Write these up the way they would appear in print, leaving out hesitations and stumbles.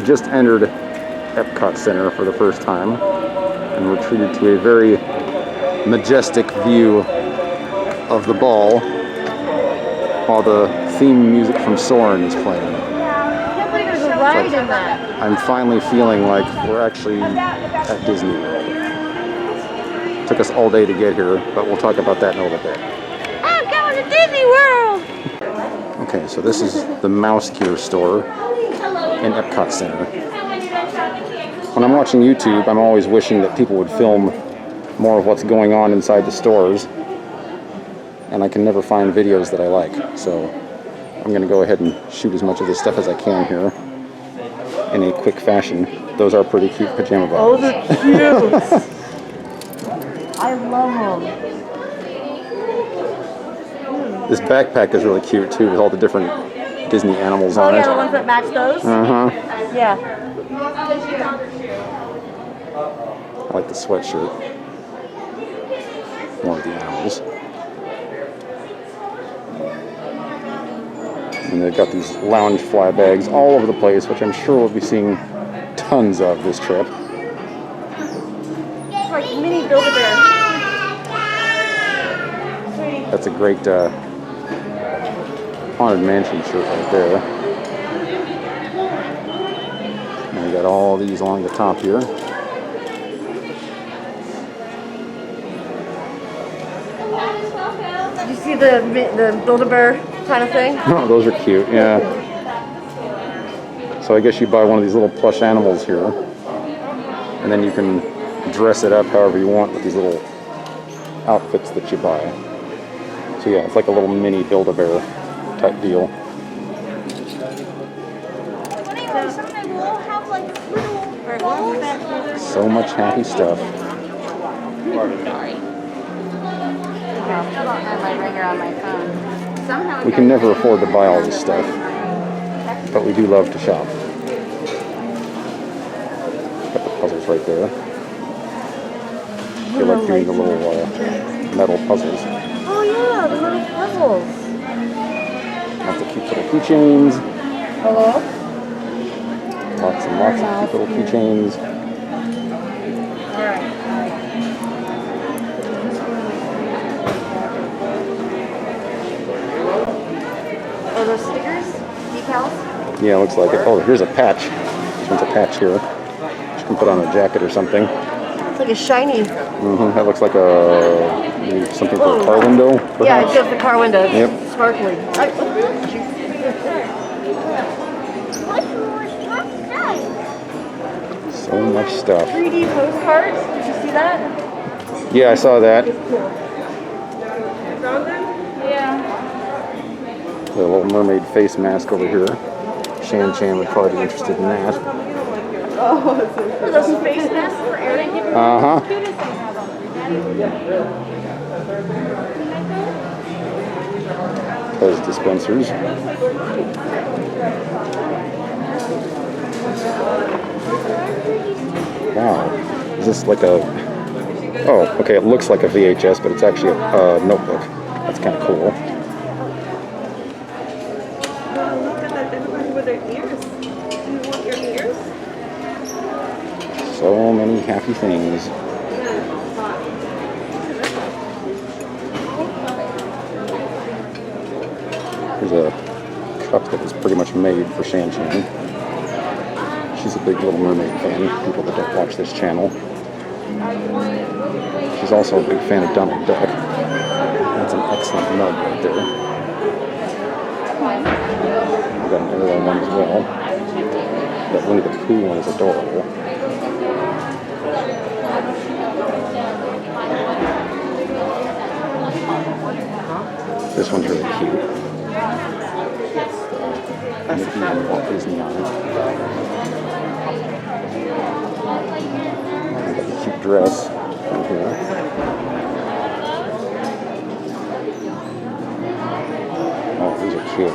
just entered Epcot Center for the first time, and we're treated to a very majestic view of the ball while the theme music from Soarin' is playing. I can't believe there's a ride in that. I'm finally feeling like we're actually at DisneyWorld. Took us all day to get here, but we'll talk about that in a little bit. I'm going to Disney World! Okay, so this is the Mouse Gear store in Epcot Center. When I'm watching YouTube, I'm always wishing that people would film more of what's going on inside the stores, and I can never find videos that I like, so I'm going to go ahead and shoot as much of this stuff as I can here in a quick fashion. Those are pretty cute pajama bottoms. Oh, they're cute! I love them. This backpack is really cute too, with all the different Disney animals on Oh it. yeah, the ones that match those? Uh-huh. Yeah. I like the sweatshirt. More of the animals. And they've got these lounge fly bags all over the place, which I'm sure we'll be seeing tons of this trip. It's like mini Build-A-Bear. That's a great Haunted Mansion shirt right there. And we got all these along the top here. Did you see the Build-A-Bear kind of thing? Oh, those are cute, yeah. So I guess you buy one of these little plush animals here, and then you can dress it up however you want with these little outfits that you buy. So yeah, it's like a little mini Build-A-Bear type deal. So much happy stuff. We can never afford to buy all this stuff, but we do love to shop. Got the puzzles right there. They like doing the little metal puzzles. Oh yeah, the little puzzles. Lots of cute little keychains. Hello? Lots and lots of cute little keychains. Alright. Oh, those stickers? Decals? Yeah, looks like it. Oh, here's a patch. This one's a patch here. You can put on a jacket or something. It's like a shiny. Mm-hmm. That looks like maybe something for a car window, perhaps? Yeah, it goes the car window. It's Yep. sparkly. So much stuff. 3D postcards. Did you see that? Yeah, I saw that. Yeah. The Little Mermaid face mask over here. Shan Chan would probably be interested in that. Are those face masks for Aaron? Uh-huh. Those dispensers. Wow. Is this like a... Oh, okay, it looks like a VHS, but it's actually a notebook. That's kind of cool. Look at that, everybody with their ears. Do you want your ears? So many happy things. Here's a cup that was pretty much made for Shan Chan. She's a big Little Mermaid fan, people that don't watch this channel. She's also a big fan of Donald Duck. That's an excellent mug right there. We've got an Ariel one as well. That Winnie the Pooh one is adorable. This one's really cute. Mickey and Walt Disney on it. Got the cute dress right here. Oh, these are cute. I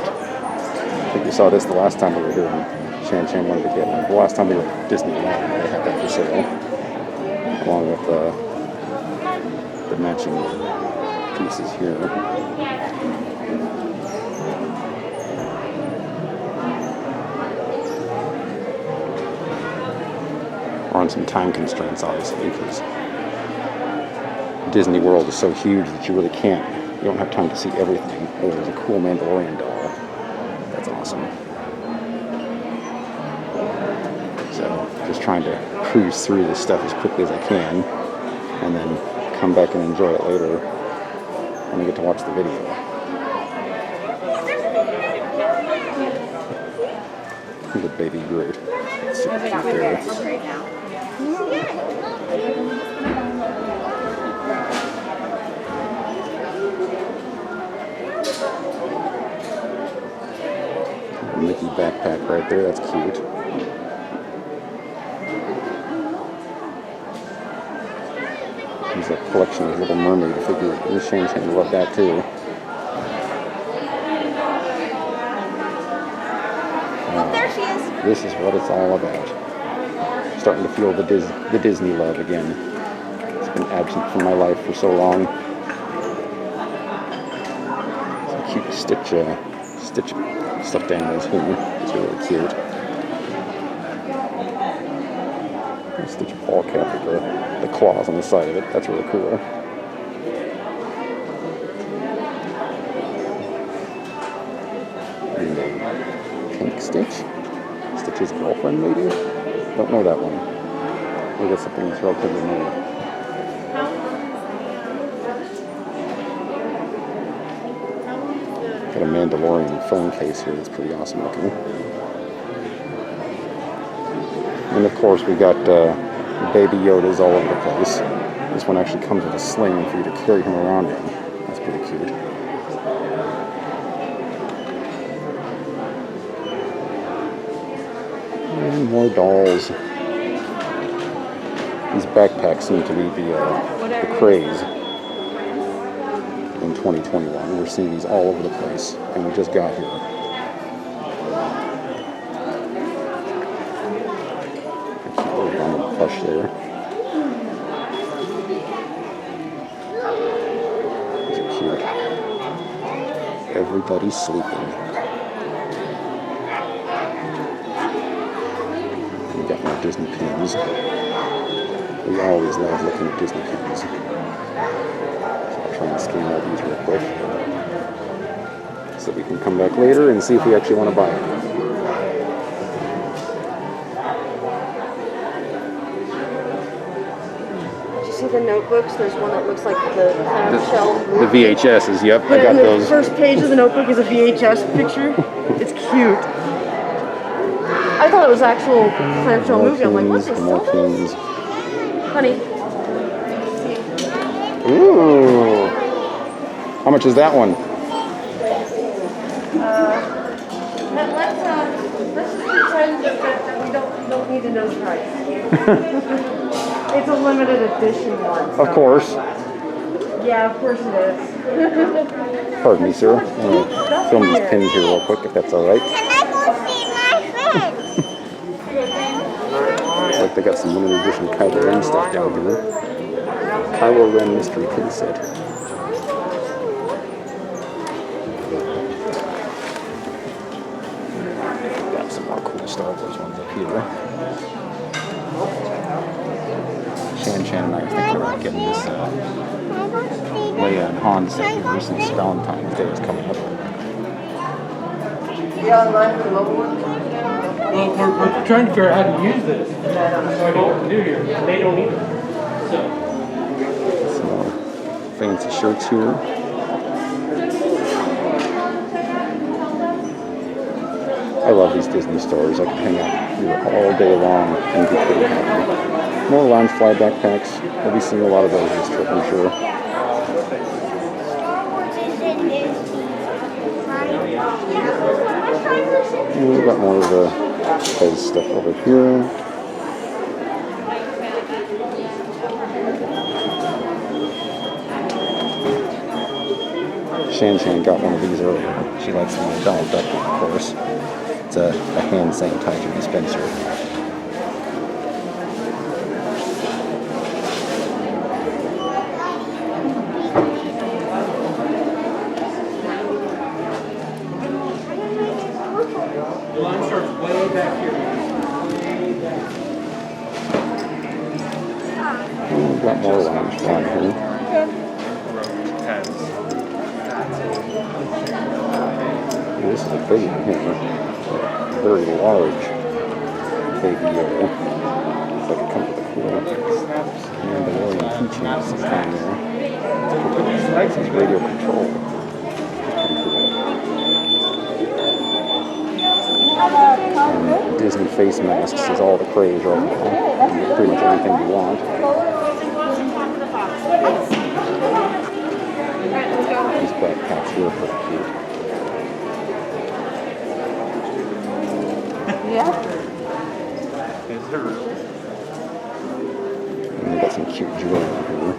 think we saw this the last time we were here, and Shan Chan wanted to get one. The last time we were at Disneyland, they had that for sale, along with the matching pieces here. on some time constraints, obviously, because Disney World is so huge that you really can't. You don't have time to see everything. Oh, there's a cool Mandalorian doll. That's awesome. So, just trying to cruise through this stuff as quickly as I can, and then come back and enjoy it later when I get to watch the video. The baby Groot. Super cute there. Mickey backpack right there. That's cute. There's a collection of Little Mermaid figures. Shane love that too. There she is. This is what it's all about. Starting to feel the Disney love again. It's been absent from my life for so long. Some cute Stitch stuffed animals here. It's really cute. Stitch ball cap with the claws on the side of it. That's really cool. And Pink Stitch. Stitch's girlfriend, maybe? Don't know that one. Maybe that's something that's relatively new. Got a Mandalorian phone case here that's pretty awesome looking. And of course we got baby Yodas all over the place. This one actually comes with a sling for you to carry him around in. That's pretty cute. And more dolls. These backpacks seem to be the craze in 2021. We're seeing these all over the place, and we just got here. Cute little bundle plush there. These are cute. Everybody's sleeping. We got more Disney pins. We always love looking at Disney pins. So I'll try and scan all these real quick so we can come back later and see if we actually want to buy it. Did you see the notebooks? There's one that looks like the clamshell. The VHSs, yep, I got and the those. first page of the notebook is a VHS picture. It's cute. I thought it was actual clamshell movie. I'm like, what, they More still do? pins. Honey. Ooh. How much is that one? Let's just pretend that we don't need to know the price. It's a limited edition one. So. Of course. Yeah, of course it is. Pardon me, sir. I'm going to film these pins here real quick, if that's all right. Can I go see my friend? Looks like they got some limited edition Kylo Ren stuff down here. Kylo Ren mystery pin set. Got some more cool Star Wars ones up here. Shan and I are thinking about getting this Leia and Han set here since Valentine's Day is coming up. You online for the mobile one? Well, we're trying to figure out how to use this. So I know what to do here. They don't either. Some more fancy shirts here. I love these Disney stores. I can hang out here all day long and be pretty happy. More lounge fly backpacks. We'll be seeing a lot of those this trip, I'm sure. And we've got more of the Fez stuff over here. Shan got one of these earlier. She likes the Donald Duck one, of course. It's a hand sanitizer dispenser. The line starts way back here. Way back. got more lounge flying here. This is a big one here. Very large Baby Yoda. Looks like it comes with a cool Mandalorian keychain sometime there. This is radio control. Pretty cool. And Disney face masks is all the craze right now. You get pretty much anything you want. These backpacks here are pretty cute. Yeah. And they got some cute jewelry here.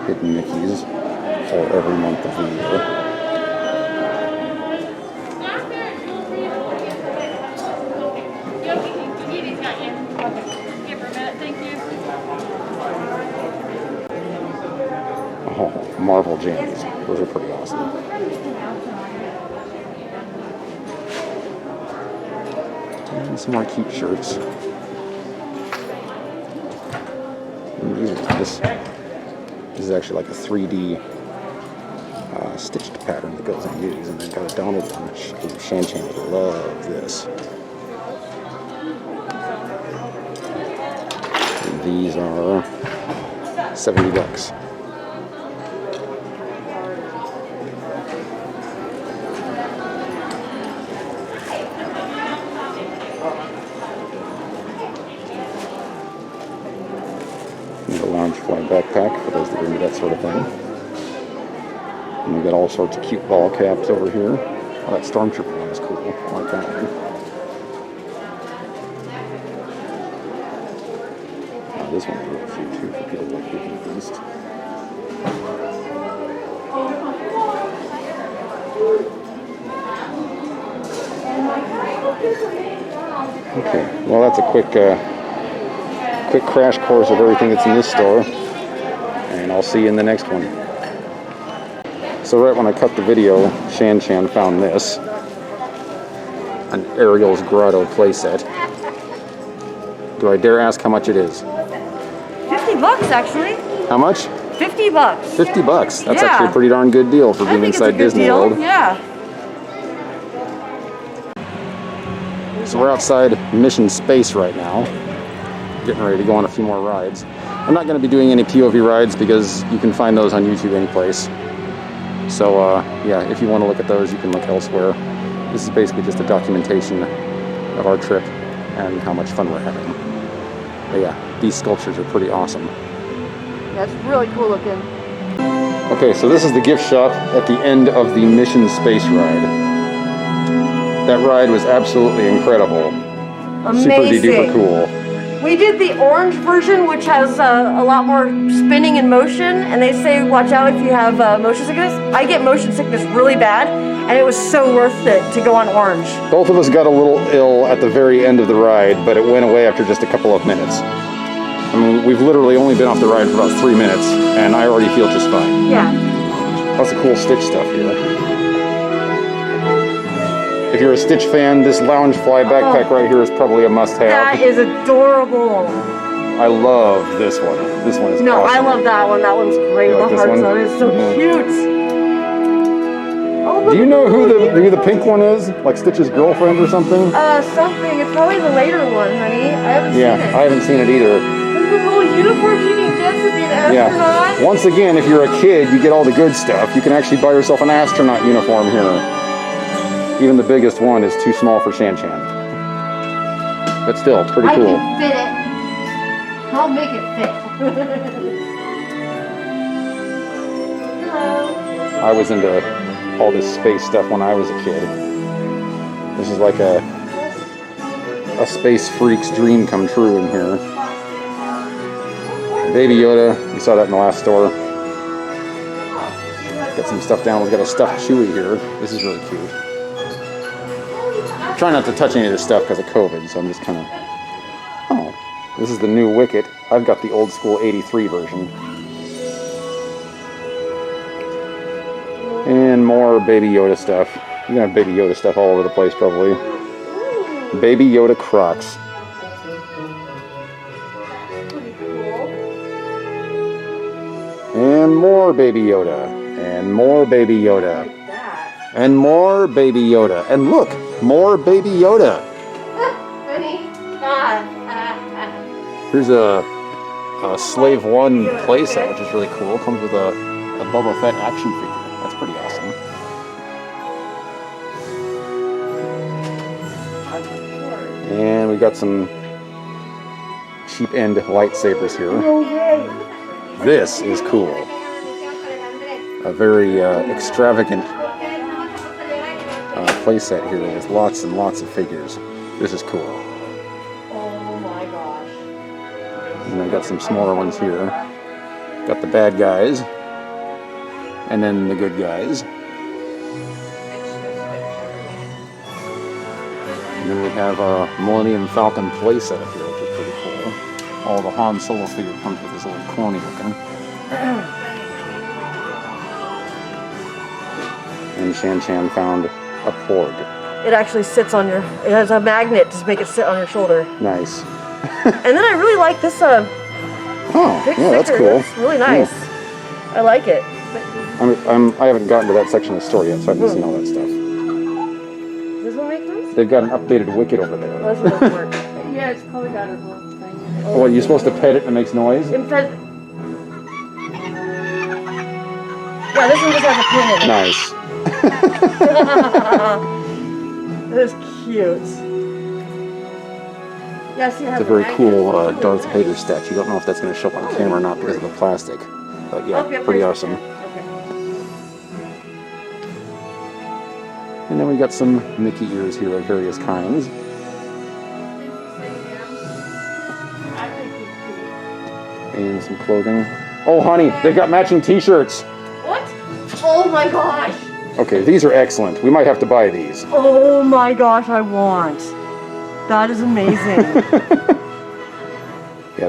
Hidden Mickeys for every month of the year. Oh, Marvel jammies. Those are pretty awesome. And some more cute shirts. And this is actually like a 3D stitched pattern that goes on these, and they've got a Donald one, which Shan would love this. And these are $70. The Loungefly backpack for those that are into that sort of thing. And we got all sorts of cute ball caps over here. Oh, that Stormtrooper one is cool. I like that one. Oh, this one's really cute too for people like Beauty and the Beast. Okay, well that's a quick crash course of everything that's in this store, and I'll see you in the next one. So right when I cut the video, Shan found this, an Ariel's Grotto playset. Do I dare ask how much it is? $50 actually. How much? $50. $50. That's Yeah. actually a pretty darn good deal for being inside Disney World. Yeah. So we're outside Mission Space right now, getting ready to go on a few more rides. I'm not going to be doing any POV rides because you can find those on YouTube anyplace. So yeah, if you want to look at those, you can look elsewhere. This is basically just a documentation of our trip and how much fun we're having. But yeah, these sculptures are pretty awesome. That's really cool looking. Okay, so this is the gift shop at the end of the Mission Space ride. That ride was absolutely incredible. Amazing. Super duper cool. We did the orange version, which has a lot more spinning and motion, and they say watch out if you have motion sickness. I get motion sickness really bad, and it was so worth it to go on orange. Both of us got a little ill at the very end of the ride, but it went away after just a couple of minutes. I mean, we've literally only been off the ride for about 3 minutes, and I already feel just fine. Yeah. Lots of cool Stitch stuff here. If you're a Stitch fan, this Loungefly backpack right here is probably a must-have. That is adorable. I love this one. This one is No, awesome. I love that one. That one's great. You like The this hearts one? on it is so cute. Oh, Do you know who the pink one is? Like Stitch's girlfriend or something? Something. It's probably the later one, honey. I haven't seen it. I haven't seen it either. Look at the little uniforms you can get to be an astronaut. Yeah. Once again, if you're a kid, you get all the good stuff. You can actually buy yourself an astronaut uniform here. Even the biggest one is too small for Shan. But still, pretty cool. I can fit it. I'll make it fit. Hello. I was into all this space stuff when I was a kid. This is like a space freak's dream come true in here. Baby Yoda, you saw that in the last store. Got some stuff down. We've got a stuffed Chewie here. This is really cute. Try not to touch any of this stuff because of COVID, so I'm just kind of... Oh, this is the new Wicket. I've got the old school 83 version. And more Baby Yoda stuff. You're gonna have Baby Yoda stuff all over the place, probably. Baby Yoda Crocs. And more Baby Yoda. And more Baby Yoda. And more Baby Yoda. And look, more Baby Yoda. Here's a Slave One playset, which is really cool. Comes with a Boba Fett action figure. That's pretty awesome. And we got some cheap end lightsabers here. This is cool. A very extravagant playset here with lots and lots of figures. This is cool. Oh my gosh. And I got some smaller ones here. Got the bad guys. And then the good guys. And then we have a Millennium Falcon playset up here, which is pretty cool. All the Han Solo figure comes with this little corny looking. And Shan Chan found a Porg. It actually sits on your, it has a magnet to make it sit on your shoulder. Nice. And then I really like this Oh, big yeah, that's sticker. cool. It's really nice. I like it. I haven't gotten to that section of the store yet, so I haven't seen all that stuff. Does this one make noise? They've got an updated Wicket over there. Oh, this one doesn't work. Yeah, it's probably got a little thing in it. What, you're supposed to pet it and it makes noise? Yeah, this one just has a pin in it. Nice. That is cute. Yeah, see, it has It's a very magnet. cool Darth Vader statue. You don't know if that's going to show up on camera or not because of the plastic. But yeah, Okay, pretty awesome. Okay. And then we got some Mickey ears here of various kinds. And some clothing. Oh, honey, they've got matching t-shirts. What? Oh my gosh. Okay, these are excellent. We might have to buy these. Oh my gosh, I want. That is amazing. Yeah,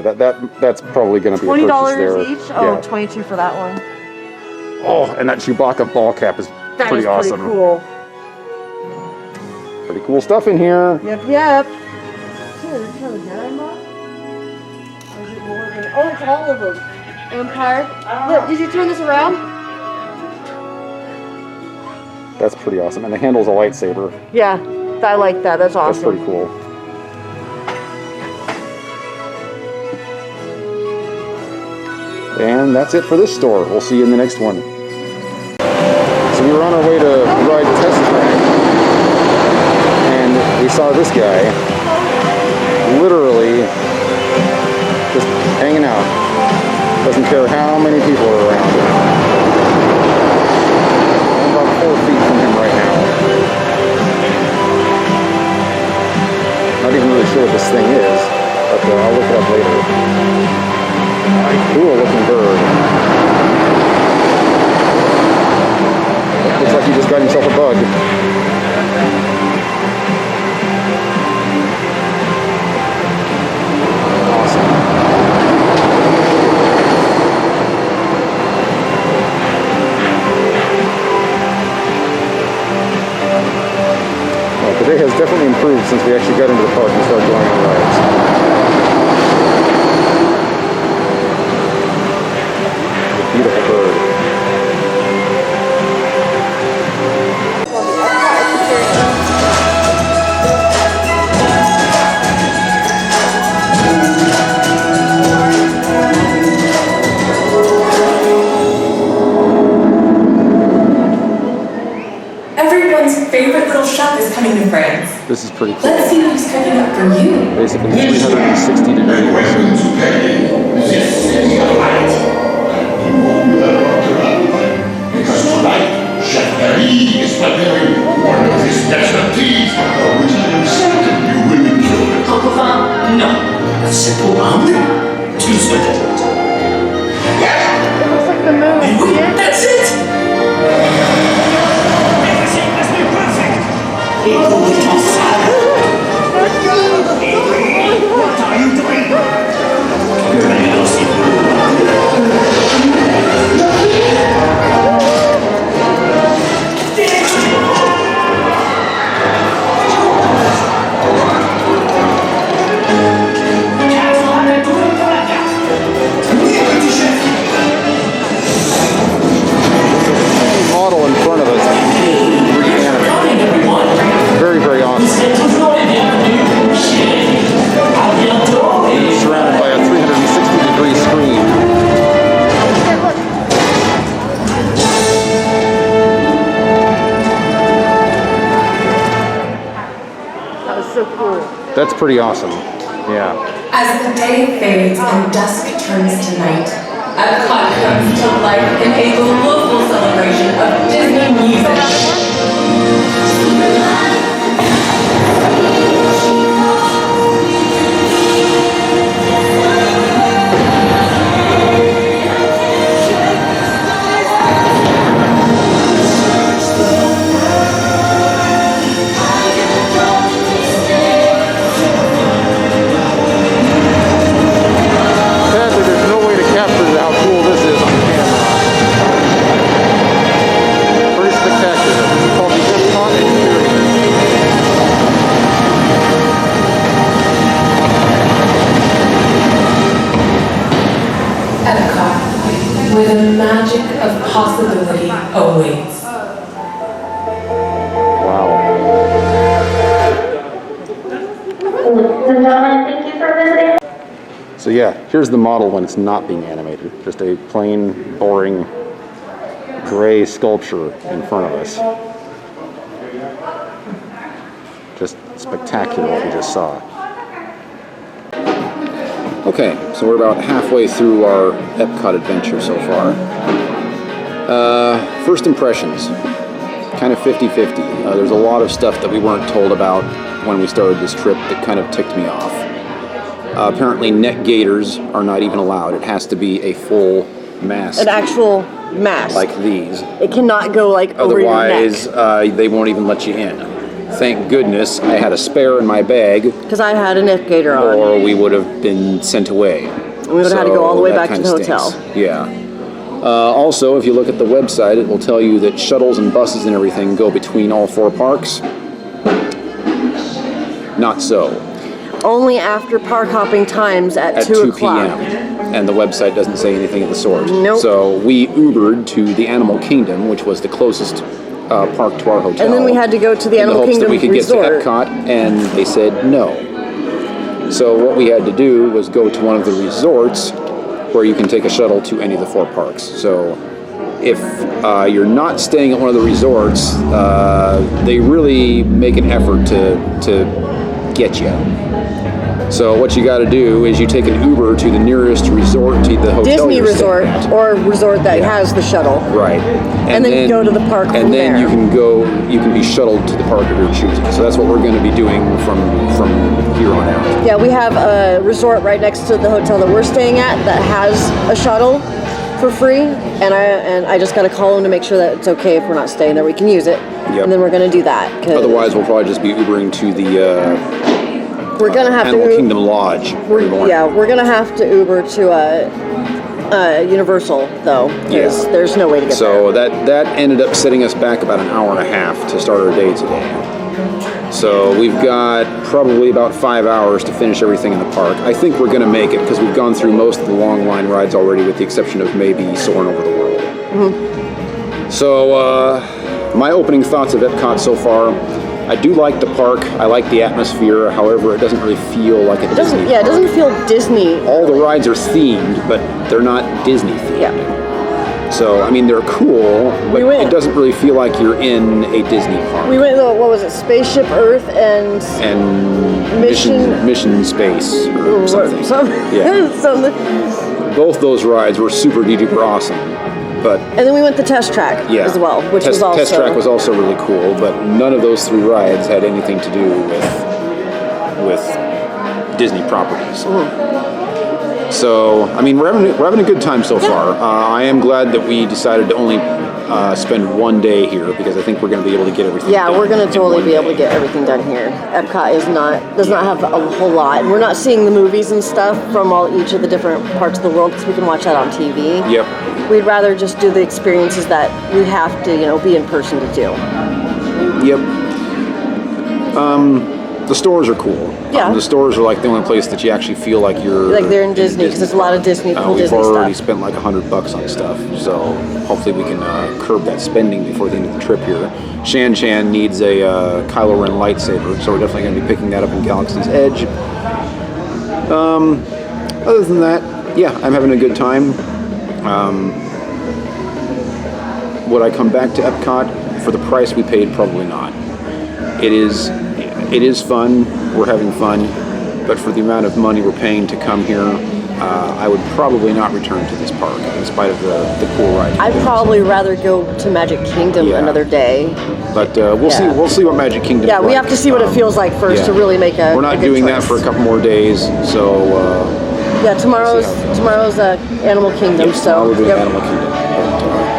that's probably going to be a purchase $20 there. each? Oh, Yeah. 22 for that one. Oh, and that Chewbacca ball cap is That pretty is awesome. pretty cool. Pretty cool stuff in here. Yep, yep. Oh, it's all of them. Empire. Look, did you turn this around? That's pretty awesome. And the handle's a lightsaber. Yeah, I like that. That's That's awesome. pretty cool. And that's it for this store. We'll see you in the next one. So we were on our way to ride Test Track, and we saw this guy literally just hanging out. Doesn't care how many people are around. I'm about 4 feet from him right now. Not even really sure what this thing is, but I'll look it up later. Cool looking bird. Looks like he just got himself a bug. Awesome. Well, today has definitely improved since we actually got into the park and started going on rides. Beautiful bird. Everyone's favorite little shop is coming to France. This is pretty cool. Let's see who's cooking up for you. Basically 360 degrees. This is your right. You won't learn to run. Because tonight, Chef Paris is preparing one of his specialties, which I am certain you will enjoy. Coquelin, non. C'est pour un oui. Tu souhaites. Yes? It looks like the moon. Oui, See it? that's it. Everything must be perfect. Et complètement sale. What are you doing? Pero si That's pretty awesome. Yeah. As the day fades and dusk turns to night, Epcot comes to life in a global celebration of Disney music. Sadly, there's no way to capture how cool this is on camera. Pretty spectacular. It's called the Epcot Experience. Epcot, where the magic of possibility awaits. Wow. Ladies and gentlemen, thank you for visiting. So yeah, here's the model when it's not being animated. Just a plain, boring, gray sculpture in front of us. Just spectacular what we just saw. Okay, so we're about halfway through our Epcot adventure so far. First impressions, kind of 50-50. There's a lot of stuff that we weren't told about when we started this trip that kind of ticked me off. Apparently neck gaiters are not even allowed. It has to be a full mask. An actual mask. Like these. It cannot go like over your Otherwise, neck. they won't even let you in. Thank goodness I had a spare in my bag, Because I had a neck gaiter on. or we would have been sent away. And we would have had to go all the way that back to kinda the hotel. stinks. Yeah. Also, if you look at the website, it will tell you that shuttles and buses and everything go between all 4 parks. Not so. Only after park hopping times at, At 2 2 o'clock. p.m. And the website doesn't say anything of the sort. Nope. So we Ubered to the Animal Kingdom, which was the closest park to our hotel. And then we had to go to the in Animal the hopes Kingdom that we could resort. get to Epcot, and they said no. So what we had to do was go to one of the resorts where you can take a shuttle to any of the 4 parks. So if you're not staying at one of the resorts, they really make an effort to get you. So what you got to do is you take an Uber to the nearest resort to the hotel Disney you're resort staying at. or resort that has the shuttle. Right. And then go to the park And from then there. you can be shuttled to the park of your choosing. So that's what we're going to be doing from here on out. Yeah, we have a resort right next to the hotel that we're staying at that has a shuttle for free, and I just got to call them to make sure that it's okay if we're not staying there, we can use it. Yep. And then we're going to do that. 'Cause Otherwise, we'll probably just be Ubering to the we're going to have Animal to Kingdom Lodge. we're going to have to Uber to Universal though, because Yeah. there's no way to get So that ended up setting us back about an hour and a half to start our day today. So we've got probably about 5 hours to finish everything in the park. I think we're going to make it because we've gone through most of the long line rides already, with the exception of maybe Soarin' Over the World. Mm-hmm. So my opening thoughts of Epcot so far, I do like the park. I like the atmosphere. However, it doesn't really feel like a Disney there. Yeah, it park. doesn't feel Disney. All the rides are themed, but they're not Disney themed. Yeah. So, I mean, they're cool, but We went- it doesn't really feel like you're in a Disney park. We went to, what was it, Spaceship Earth and Mission Space or something. Yeah. something. Both those rides were super duper awesome, but And then we went to Test Track yeah, as well, which was also Test Track was also really cool, but none of those 3 rides had anything to do with Disney properties. So, I mean, we're having a good time so far. I am glad that we decided to only spend 1 day here, because I think we're going to be able to get everything Yeah, done we're gonna in totally 1 be able day. to get everything done here. Epcot does not have a whole lot, and we're not seeing the movies and stuff from each of the different parts of the world, because we can watch that on TV. Yep. We'd rather just do the experiences that we have to, be in person to do. Yep. The stores are cool. Yeah. The stores are like the only place that you actually feel like you're Like they're in Disney, because there's a lot of Disney, cool we've Disney already stuff. spent like $100 on stuff, so hopefully we can curb that spending before the end of the trip here. Shan Chan needs a Kylo Ren lightsaber, so we're definitely going to be picking that up in Galaxy's Edge. Other than that, yeah, I'm having a good time. Would I come back to Epcot for the price we paid? Probably not. It is fun. we're having fun, but for the amount of money we're paying to come here, I would probably not return to this park in spite of the cool ride. I'd probably rather go to Magic Kingdom another day. But we'll see. We'll see what Magic Kingdom. Yeah, we have to see what it feels like first to really make a. We're not doing that for a couple more days, so. Yeah, tomorrow's Animal Kingdom. Yes, so we're doing Animal Kingdom.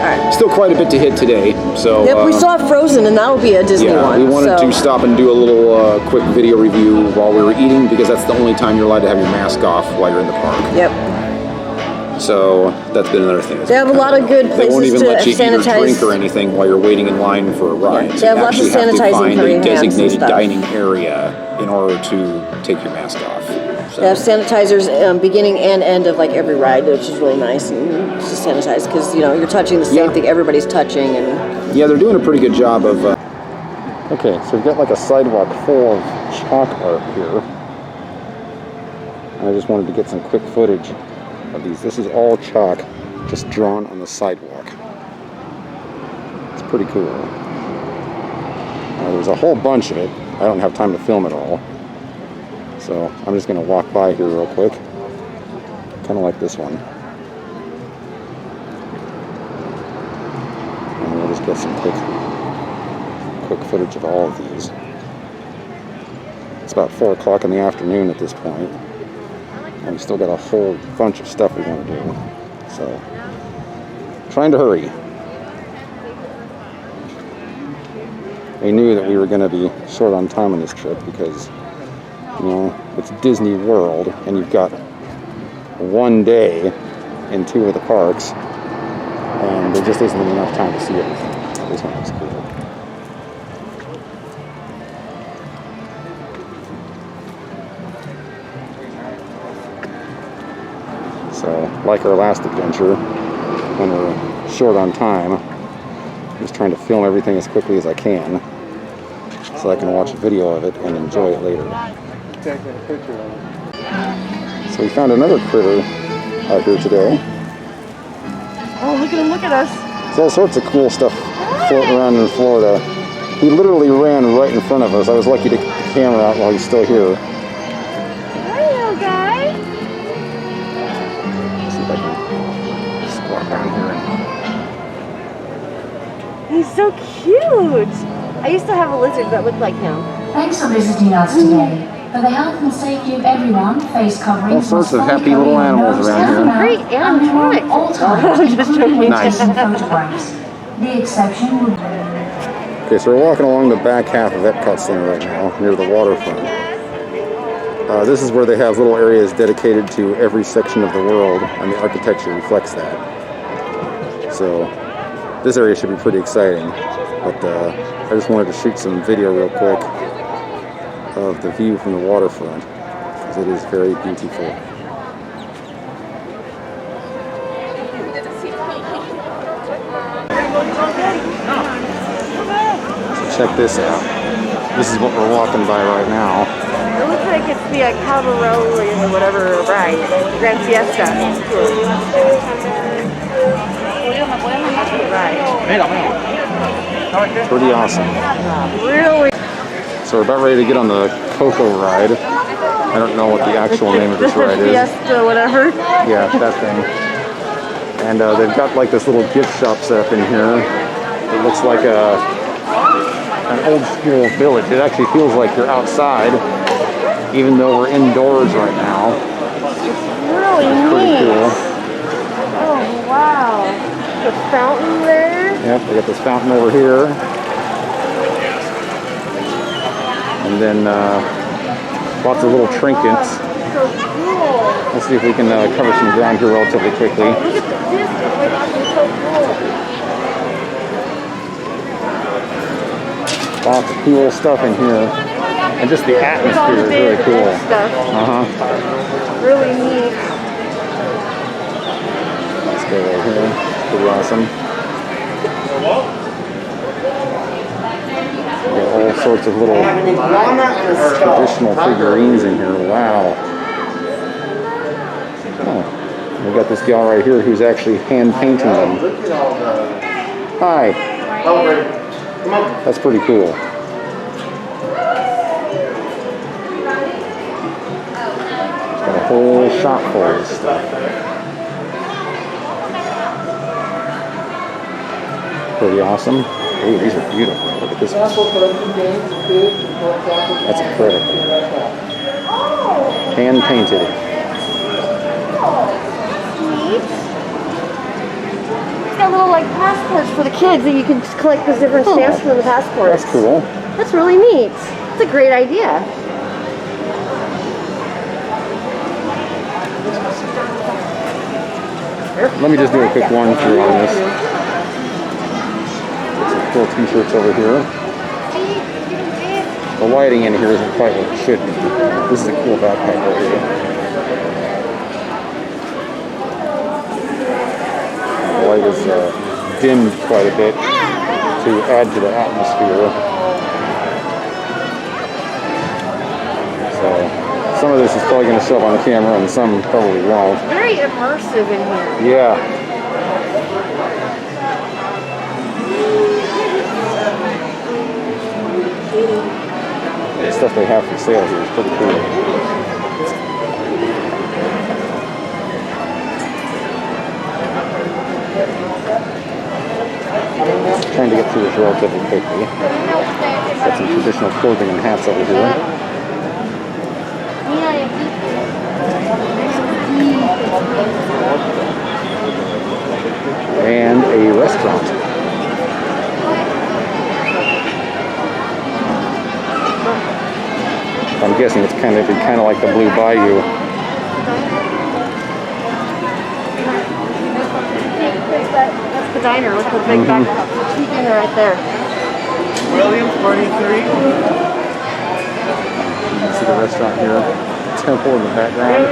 Alright. Still quite a bit to hit today, so. Yep, we still have Frozen, and that'll be a Disney one. We wanted to stop and do a little quick video review while we were eating, because that's the only time you're allowed to have your mask off while you're in the park. Yep. So that's been another thing. They have a lot of good places to sanitize. They won't even let you eat or drink or anything while you're waiting in line for a ride. They have lots of sanitizing for your hands and designated stuff. dining area in order to take your mask off. So. They have sanitizers beginning and end of like every ride, which is really nice and just sanitize because you're touching the same thing everybody's touching and. Yeah, they're doing a pretty good job of. Okay, so we've got like a sidewalk full of chalk art here. I just wanted to get some quick footage of these. This is all chalk, just drawn on the sidewalk. It's pretty cool. There's a whole bunch of it. I don't have time to film it all. So I'm just going to walk by here real quick. Kind of like this one. And we'll just get some quick footage of all of these. It's about 4 o'clock in the afternoon at this point. And we still got a whole bunch of stuff we want to do. So, trying to hurry. We knew that we were going to be short on time on this trip because, it's Disney World and you've got one day in 2 of the parks and there just isn't enough time to see everything. This one looks cool. So, like our last adventure, when we're short on time, I'm just trying to film everything as quickly as I can so I can watch a video of it and enjoy it later. So we found another critter out here today. Oh, look at him, look at us. There's all sorts of cool stuff floating around in Florida. He literally ran right in front of us. I was lucky to get the camera out while he's still here. Hello, guy. Let's see if I can squat down here. He's so cute. I used to have a lizard that looked like him. Thanks for visiting us today. For the health and safety of everyone, face coverings. All sorts of happy little animals around here. Great animatronics. All times. I'm just joking. Nice. Photographs. The exception would be. Okay, so we're walking along the back half of Epcot Center right now, near the waterfront. This is where they have little areas dedicated to every section of the world, and the architecture reflects that. So, this area should be pretty exciting. But I just wanted to shoot some video real quick of the view from the waterfront, because it is very beautiful. So check this out. This is what we're walking by right now. It looks like it's the Cabarelli or whatever ride, Grand Fiesta. Pretty awesome. Really? So we're about ready to get on the Coco ride. I don't know what the actual name of this ride is. Fiesta, whatever. Yeah, that thing. And they've got like this little gift shop set up in here. It looks like an old school village. It actually feels like you're outside, even though we're indoors right now. Really It's pretty neat. cool. Oh, wow. The fountain there. Yep, they got this fountain over here. And then lots of little trinkets. So cool. Let's see if we can cover some ground here relatively quickly. Look at this. Oh my gosh, it's so cool. Lots of cool stuff in here. And just the atmosphere is really cool. Stuff. Really neat. Let's go right here. Pretty awesome. All sorts of little traditional figurines in here. Wow. Oh, we got this gal right here who's actually hand painting them. Hi. That's pretty cool. whole shop full of this stuff. Pretty awesome. Ooh, these are beautiful. Look at this one. That's incredible. Hand painted. It's got little like passports for the kids that you can just collect those different stamps from the passports. That's cool. That's really neat. It's a great idea. Let me just do a quick run through on this. Some cool t-shirts over here. The lighting in here isn't quite what it should be. This is a cool backpack over here. The light is dimmed quite a bit to add to the atmosphere. So some of this is probably going to show up on camera and some probably won't. Very immersive in here. Yeah. The stuff they have for sale here is pretty cool. Trying to get through this relatively quickly. Got some traditional clothing and hats over here. And a restaurant. I'm guessing it's kind of like the Blue Bayou. That's the diner. Look at the big back diner right there. William, 43. See the restaurant here. Temple in the background.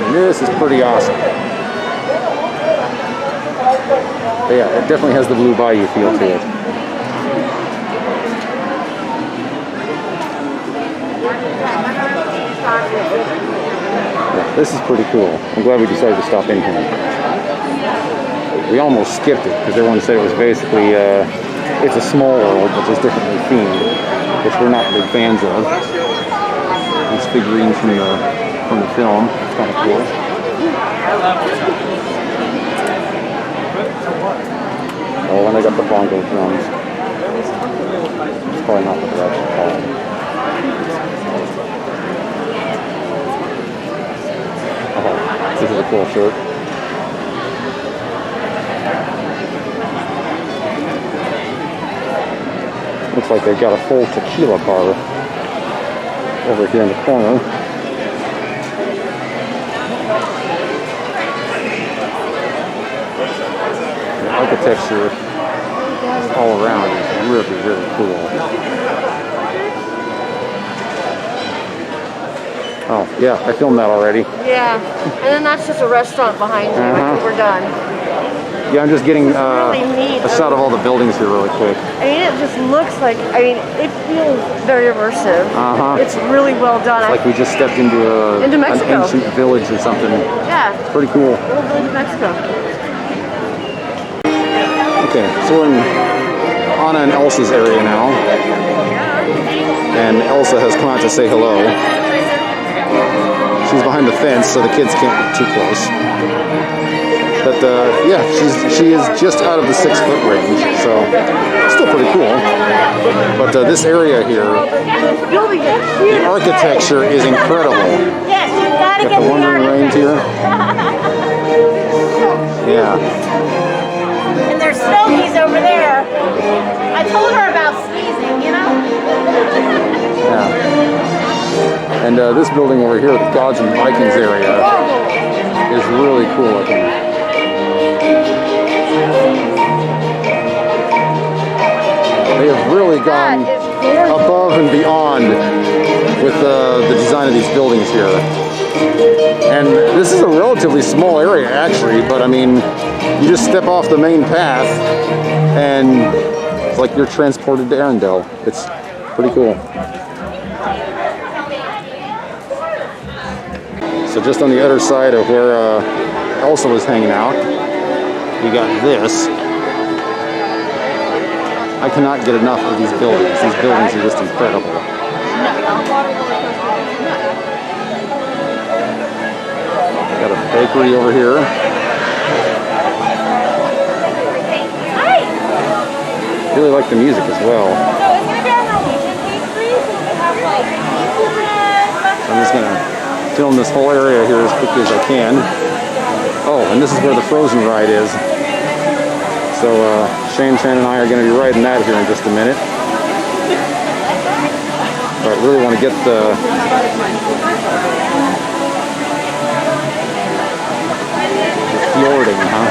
And this is pretty awesome. But yeah, it definitely has the Blue Bayou feel to it. Yeah, this is pretty cool. I'm glad we decided to stop in here. We almost skipped it because everyone said it was basically it's a small world but just differently themed, which we're not big fans of. These figurines from the film. It's kind of cool. Oh, and they got the bongo drums. It's probably not what they're actually called. Oh, this is a cool shirt. Looks like they've got a full tequila bar over here in the corner. The architecture all around is really, really cool. Oh, yeah, I filmed that already. Yeah, and then that's just a restaurant behind you. We're done. Yeah, I'm just getting Really neat. a shot of all the buildings here really quick. I mean, it just looks like, it feels very immersive. It's really well done. It's like we just stepped into an Mexico. ancient village or something. Yeah, It's pretty cool. little village of Mexico. Okay, so we're in Anna and Elsa's area now. And Elsa has come out to say hello. She's behind the fence, so the kids can't get too close. But yeah, she is just out of the 6-foot range, so still pretty cool. But this area here, the architecture is incredible. Yes, you gotta Got the Wandering Range here. Yeah. And there's Snowies over there. I told her about sneezing, you know? Yeah. And this building over here, the Gods and Vikings area, is really cool looking. They have really gone above and beyond with the design of these buildings here. And this is a relatively small area actually, but I mean, you just step off the main path and it's like you're transported to Arendelle. It's pretty cool. So just on the other side of where Elsa was hanging out, we got this. I cannot get enough of these buildings. These buildings are just incredible. Got a bakery over here. Really like the music as well. I'm just gonna film this whole area here as quickly as I can. Oh, and this is where the Frozen ride is. So Shane and I are going to be riding that here in just a minute. But I really want to get the fjording, huh?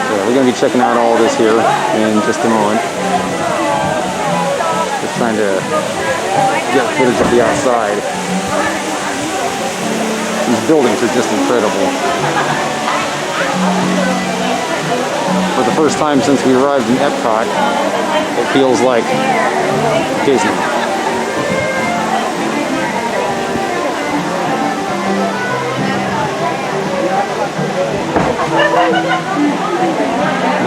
So we're going to be checking out all this here in just a moment. Just trying to get footage of the outside. These buildings are just incredible. For the first time since we arrived in Epcot, it feels like Disney.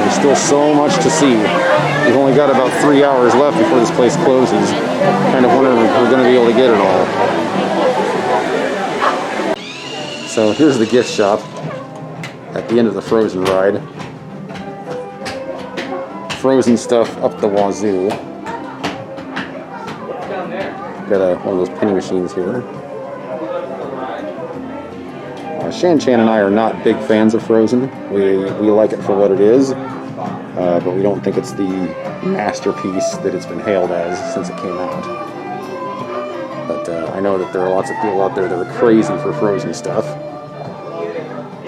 There's still so much to see. We've only got about 3 hours left before this place closes. Kind of wondering if we're going to be able to get it all. So here's the gift shop at the end of the Frozen ride. Frozen stuff up the wazoo. Got one of those penny machines here. Shan and I are not big fans of Frozen. We like it for what it is, but we don't think it's the masterpiece that it's been hailed as since it came out. But I know that there are lots of people out there that are crazy for Frozen stuff.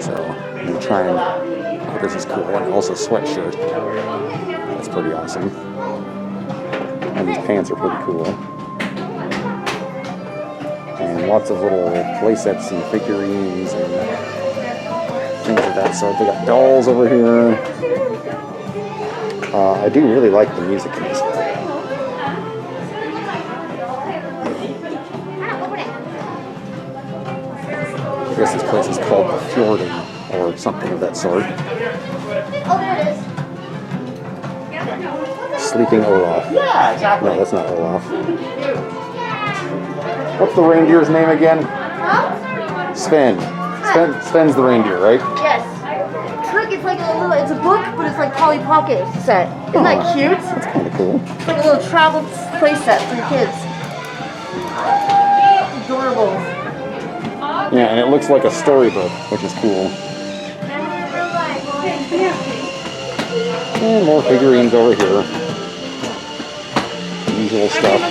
So I'm going to try and... Oh, this is cool. And also a sweatshirt. That's pretty awesome. And these pants are pretty cool. And lots of little play sets and figurines and things of that sort. They got dolls over here. I do really like the music in this one. I guess this place is called the Fjording or something of that sort. Sleeping Olaf. Yeah, exactly. No, that's not Olaf. What's the reindeer's name again? Sven. Sven's the reindeer, right? Yes. It's like a little, it's a book, but it's like Polly Pocket set. Isn't that cute? That's kind of cool. It's like a little travel play set for kids. Adorable. Yeah, and it looks like a storybook, which is cool. And more figurines over here. Usual stuff.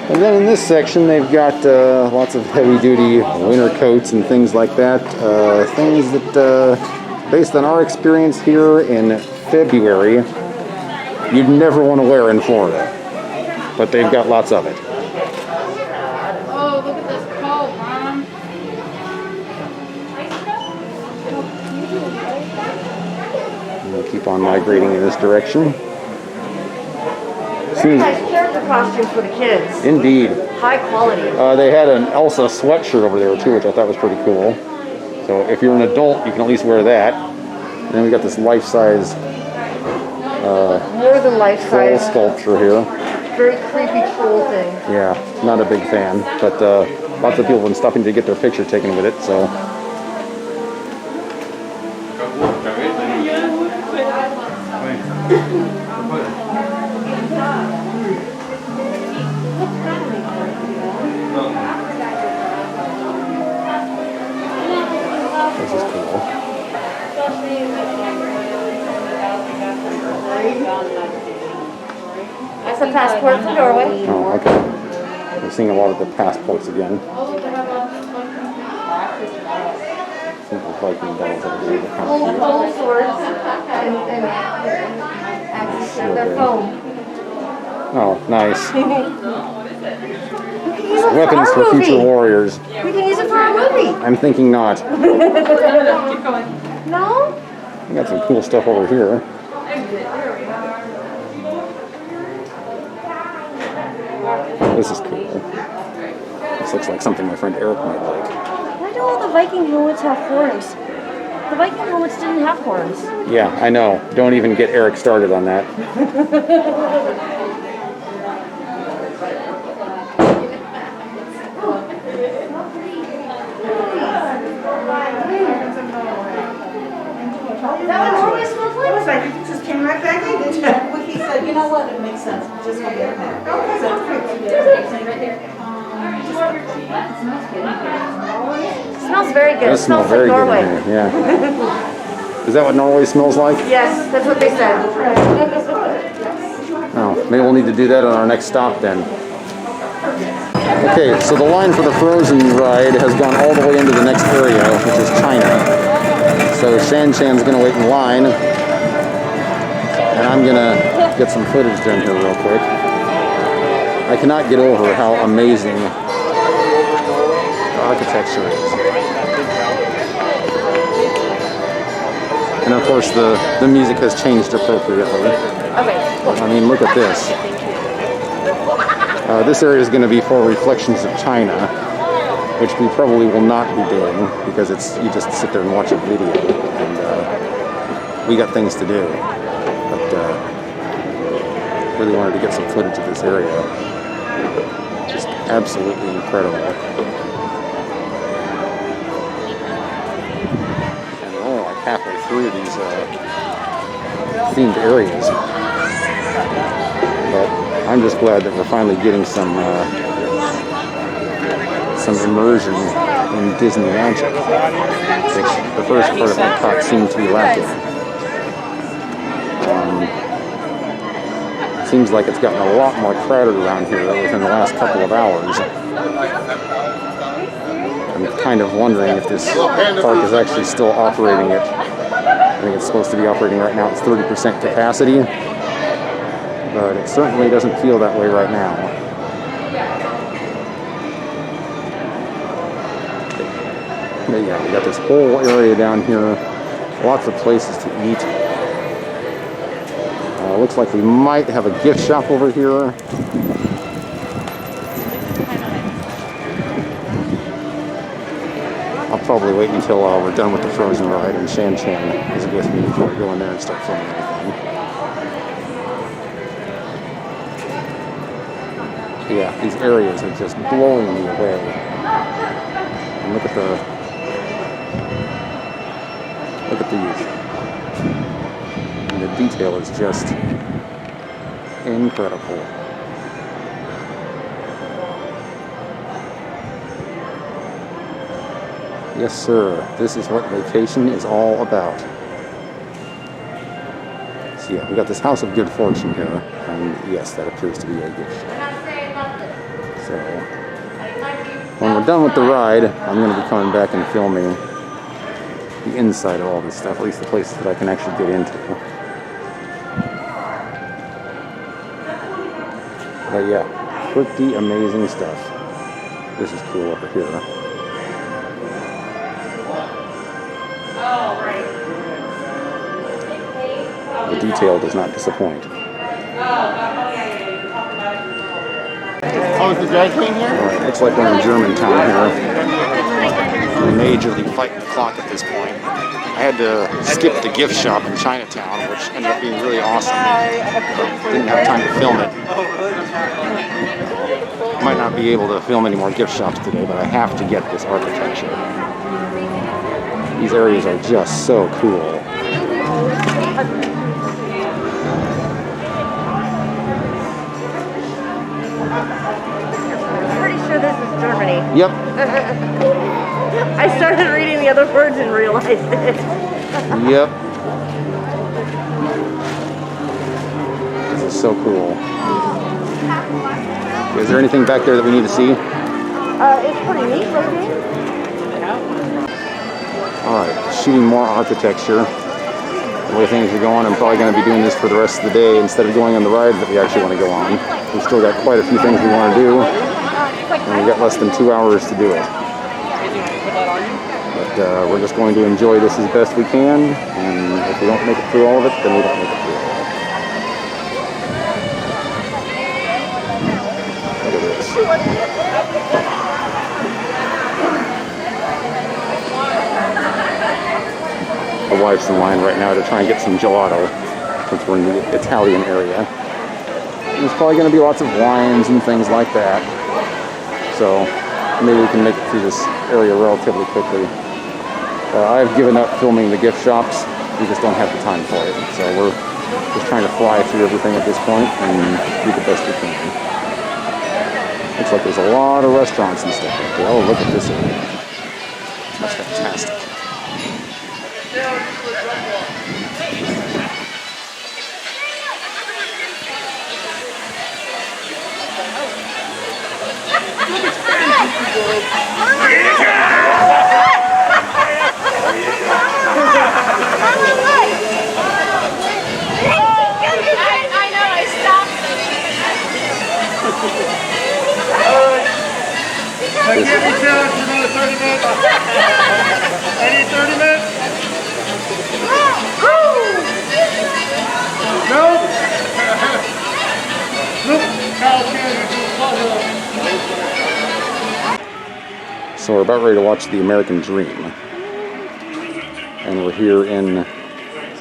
And then in this section, they've got lots of heavy-duty winter coats and things like that. Things that, based on our experience here in February, you'd never want to wear in Florida. But they've got lots of it. Oh, look at this coat, Mom. We'll keep on migrating in this direction. Very nice character costumes for the kids. Indeed. High quality. They had an Elsa sweatshirt over there too, which I thought was pretty cool. So if you're an adult, you can at least wear that. And then we got this life-size more than life-size troll sculpture here. Very creepy troll thing. Yeah, not a big fan, but lots of people have been stopping to get their picture taken with it. So. This is cool. That's a passport for Norway. Oh, okay. We're seeing a lot of the passports again. Some of the Viking dolls over here. Old swords and axes. They're foam. Oh, nice. We can use it Weapons for for our future movie. warriors. We can use it for our movie. I'm thinking not. No? We got some cool stuff over here. This is cool. This looks like something my friend Eric might like. Why do all the Viking helmets have horns? The Viking helmets didn't have horns. Yeah, I know. Don't even get Eric started on that. makes sense. Just go get it. Smells very good. It It does smell smells very like good Norway. in here. Yeah. Is that what Norway smells like? Yes, that's what they said. Oh, maybe we'll need to do that on our next stop then. Okay, so the line for the Frozen ride has gone all the way into the next area, which is China. So Shan Chan's gonna wait in line, and I'm gonna get some footage done here real quick. I cannot get over how amazing the architecture is. And of course the music has changed appropriately. Okay. I mean, look at this. This area is going to be for Reflections of China, which we probably will not be doing because you just sit there and watch a video, and we got things to do. But really wanted to get some footage of this area. Just absolutely incredible. And we're like halfway through these themed areas. But I'm just glad that we're finally getting some immersion in Disney magic, which the first part of Epcot seemed to be lacking. Seems like it's gotten a lot more crowded around here within the last couple of hours. I'm kind of wondering if this park is actually still operating at, I think it's supposed to be operating right now, it's 30% capacity. But it certainly doesn't feel that way right now. But yeah, we got this whole area down here, lots of places to eat. Looks like we might have a gift shop over here. I'll probably wait until we're done with the Frozen ride and Shan Chan is with me before I go in there and start filming anything. Yeah, these areas are just blowing me away. And look at these. And the detail is just incredible. Yes, sir. This is what vacation is all about. So yeah, we got this House of Good Fortune here, and yes, that appears to be a gift shop. So, when we're done with the ride, I'm going to be coming back and filming the inside of all this stuff, at least the places that I can actually get into. But yeah, pretty amazing stuff. This is cool over here. The detail does not disappoint. Oh, is the drag queen here? Alright, looks like we're in Germantown here. We majorly fighting the clock at this point. I had to skip the gift shop in Chinatown, which ended up being really awesome. Didn't have time to film it. Might not be able to film any more gift shops today, but I have to get this architecture. These areas are just so cool. I'm pretty sure this is Germany. Yep. I started reading the other words and realized it. Yep. This is so cool. Is there anything back there that we need to see? It's pretty neat looking. Alright, shooting more architecture. The way things are going, I'm probably going to be doing this for the rest of the day instead of going on the rides that we actually want to go on. We've still got quite a few things we want to do, and we've got less than 2 hours to do it. But we're just going to enjoy this as best we can, and if we don't make it through all of it, then we don't make it through all of it. Look at this. My wife's in line right now to try and get some gelato, since we're in the Italian area. And there's probably going to be lots of wines and things like that. So maybe we can make it through this area relatively quickly. I've given up filming the gift shops. We just don't have the time for it. So we're Just trying to fly through everything at this point and do the best we can. Looks like there's a lot of restaurants and stuff up there. Oh, look at this area. That's fantastic. I know, I stopped. Give me challenge for another 30 minutes. Any 30 minutes? Nope. Nope. So we're about ready to watch The American Dream. And we're here in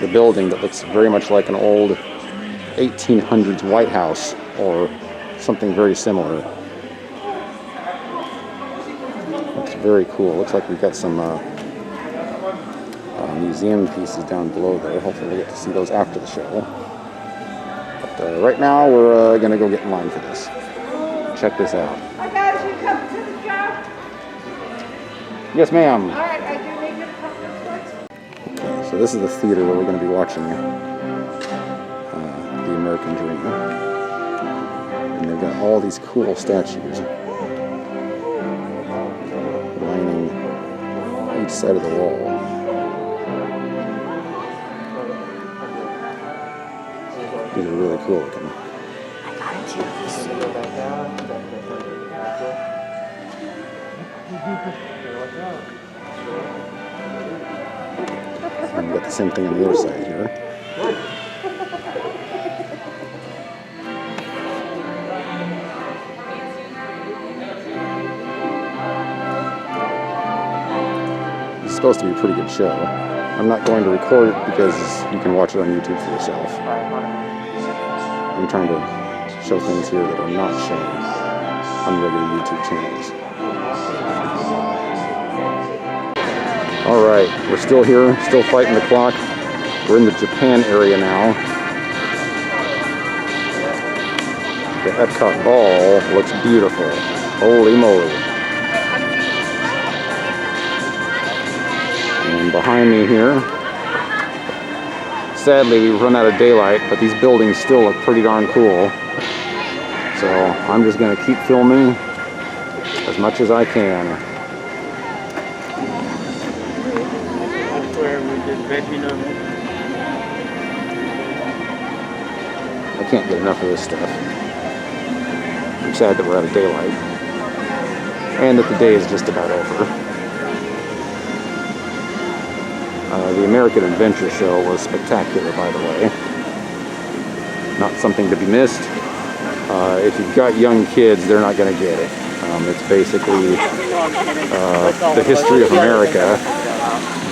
the building that looks very much like an old 1800s White House or something very similar. Looks very cool. Looks like we've got some museum pieces down below there. Hopefully we'll get to see those after the show. But right now we're going to go get in line for this. Check this out. I got you. Come to the job. Yes, ma'am. All right, I do need you to come this way. Okay, so this is the theater where we're going to be watching The American Dream. And they've got all these cool statues lining each side of the wall. These are really cool looking. And we've got the same thing on the other side here. It's supposed to be a pretty good show. I'm not going to record it because you can watch it on YouTube for yourself. I'm trying to show things here that are not shown on regular YouTube channels. Alright, we're still here, still fighting the clock. We're in the Japan area now. The Epcot Ball looks beautiful. Holy moly. And behind me here, sadly we've run out of daylight, but these buildings still look pretty darn cool. So I'm just going to keep filming as much as I can. I can't get enough of this stuff. I'm sad that we're out of daylight. And that the day is just about over. The American Adventure Show was spectacular, by the way. Not something to be missed. If you've got young kids, they're not going to get it. It's basically the history of America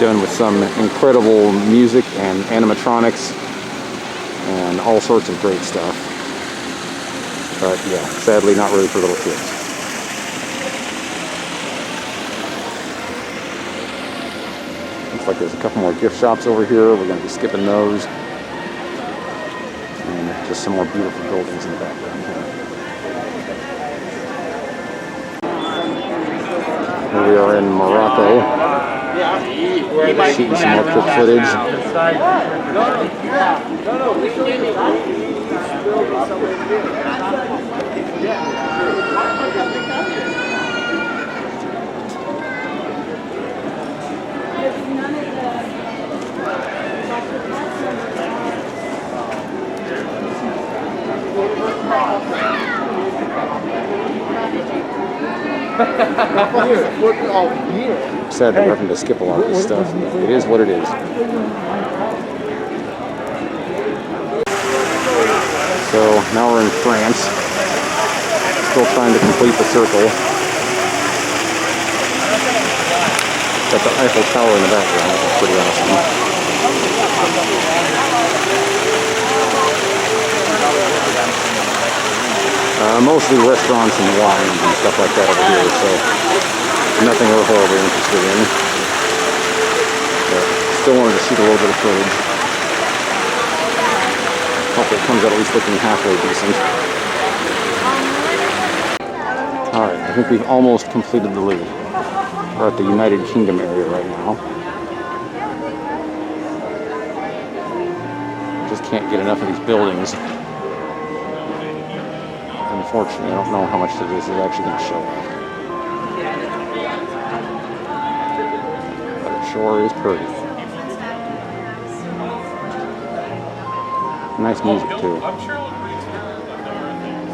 done with some incredible music and animatronics and all sorts of great stuff. But yeah, sadly not really for little kids. Looks like there's a couple more gift shops over here. We're going to be skipping those. And just some more beautiful buildings in the background here. Here we are in Morocco. Shooting some more quick footage. I'm sad that we're having to skip a lot of this stuff. It is what it is. So now we're in France. Still trying to complete the circle. Got the Eiffel Tower in the background, which is pretty awesome. Mostly restaurants and wines and stuff like that over here, so nothing we're horribly interested in. But still wanted to shoot a little bit of footage. Hopefully it comes out at least looking halfway decent. Alright, I think we've almost completed the loop. We're at the United Kingdom area right now. Just can't get enough of these buildings. Unfortunately, I don't know how much of this is actually going to show up. But it sure is pretty. Nice music too. I'm sure it'll look pretty similar like there are things.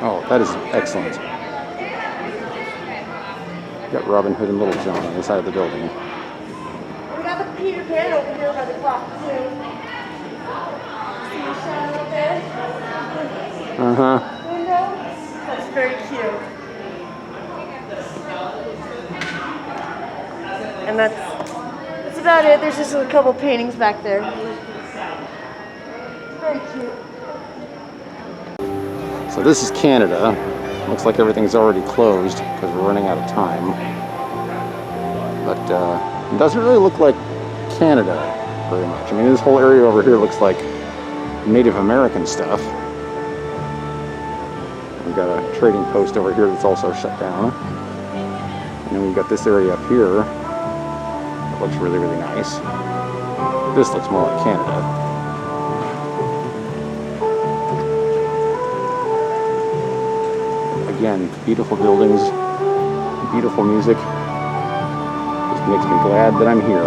Oh, that is excellent. Got Robin Hood and Little John on the side of the building. We got the Peter Pan over here by the clock too. See the shadow there? Window? That's very cute. And that's about it. There's just a couple paintings back there. Very cute. So this is Canada. Looks like everything's already closed because we're running out of time. But it doesn't really look like Canada very much. I mean, this whole area over here looks like Native American stuff. We've got a trading post over here that's also shut down. And then we've got this area up here that looks really, really nice. This looks more like Canada. Again, beautiful buildings, beautiful music. Just makes me glad that I'm here.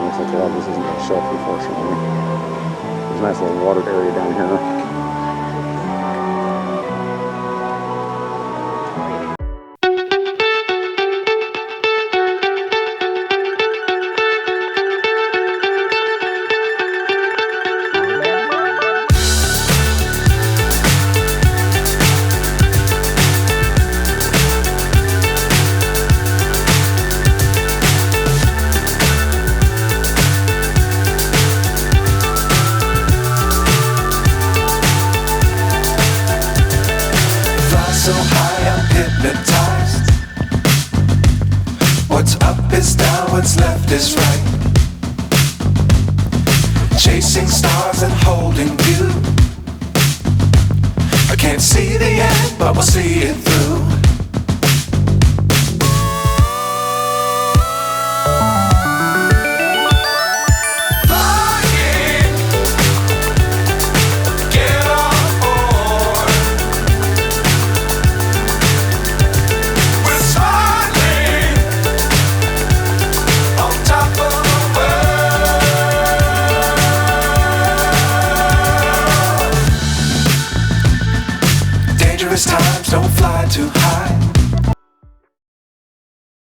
Looks like a lot of this isn't going to show up, unfortunately. There's a nice little watered area down here. So high I'm hypnotized. What's up is down, what's left is right. Chasing stars and holding you. I can't see the end, but we'll see it through. Times don't fly too high.